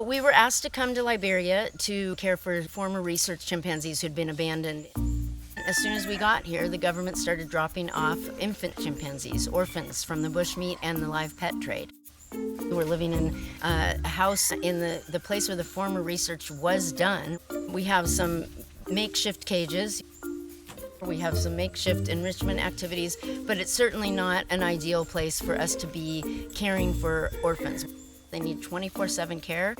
We were asked to come to Liberia to care for former research chimpanzees who'd been abandoned. As soon as we got here, the government started dropping off infant chimpanzees, orphans, from the bushmeat and the live pet trade. We're living in a house in the place where the former research was done. We have some makeshift cages. We have some makeshift enrichment activities, but it's certainly not an ideal place for us to be caring for orphans. They need 24/7 care.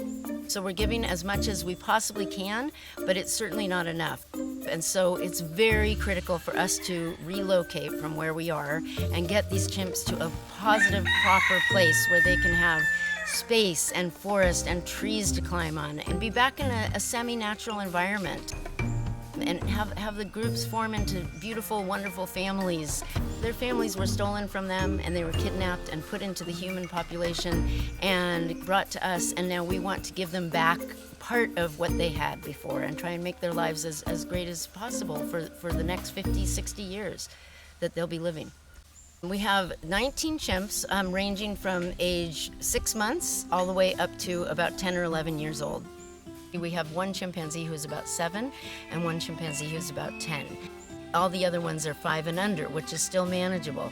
So we're giving as much as we possibly can, but it's certainly not enough. And so it's very critical for us to relocate from where we are and get these chimps to a positive, proper place where they can have space and forest and trees to climb on and be back in a semi-natural environment. And have the groups form into beautiful, wonderful families. Their families were stolen from them, and they were kidnapped and put into the human population and brought to us, and now we want to give them back part of what they had before and try and make their lives as great as possible for the next 50, 60 years that they'll be living. We have 19 chimps ranging from age 6 months all the way up to about 10 or 11 years old. We have one chimpanzee who's about 7 and one chimpanzee who's about 10. All the other ones are 5 and under, which is still manageable.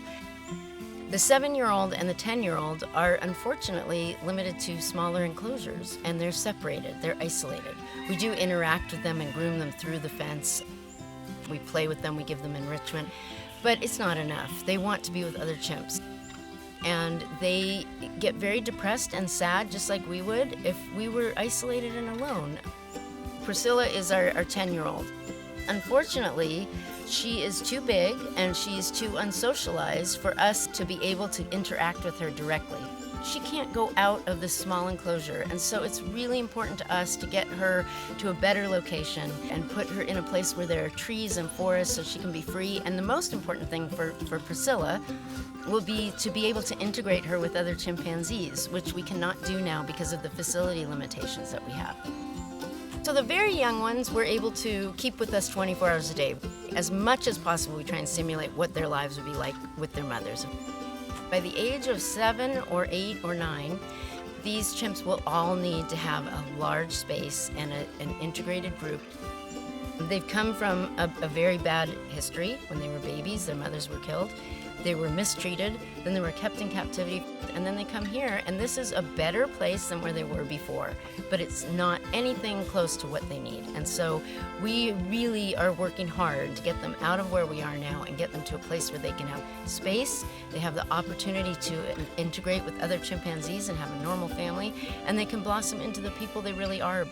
The 7-year-old and the 10-year-old are unfortunately limited to smaller enclosures, and they're separated, they're isolated. We do interact with them and groom them through the fence. We play with them, we give them enrichment, but it's not enough. They want to be with other chimps. And they get very depressed and sad, just like we would if we were isolated and alone. Priscilla is our 10-year-old. Unfortunately, she is too big and she's too unsocialized for us to be able to interact with her directly. She can't go out of this small enclosure, and so it's really important to us to get her to a better location and put her in a place where there are trees and forests so she can be free. And the most important thing for Priscilla will be to be able to integrate her with other chimpanzees, which we cannot do now because of the facility limitations that we have. So the very young ones we're able to keep with us 24 hours a day. As much as possible, we try and simulate what their lives would be like with their mothers. By the age of 7 or 8 or 9, these chimps will all need to have a large space and an integrated group. They've come from a very bad history. When they were babies, their mothers were killed. They were mistreated, then they were kept in captivity, and then they come here, and this is a better place than where they were before, but it's not anything close to what they need. And so we really are working hard to get them out of where we are now and get them to a place where they can have space, they have the opportunity to integrate with other chimpanzees and have a normal family, and they can blossom into the people they really are.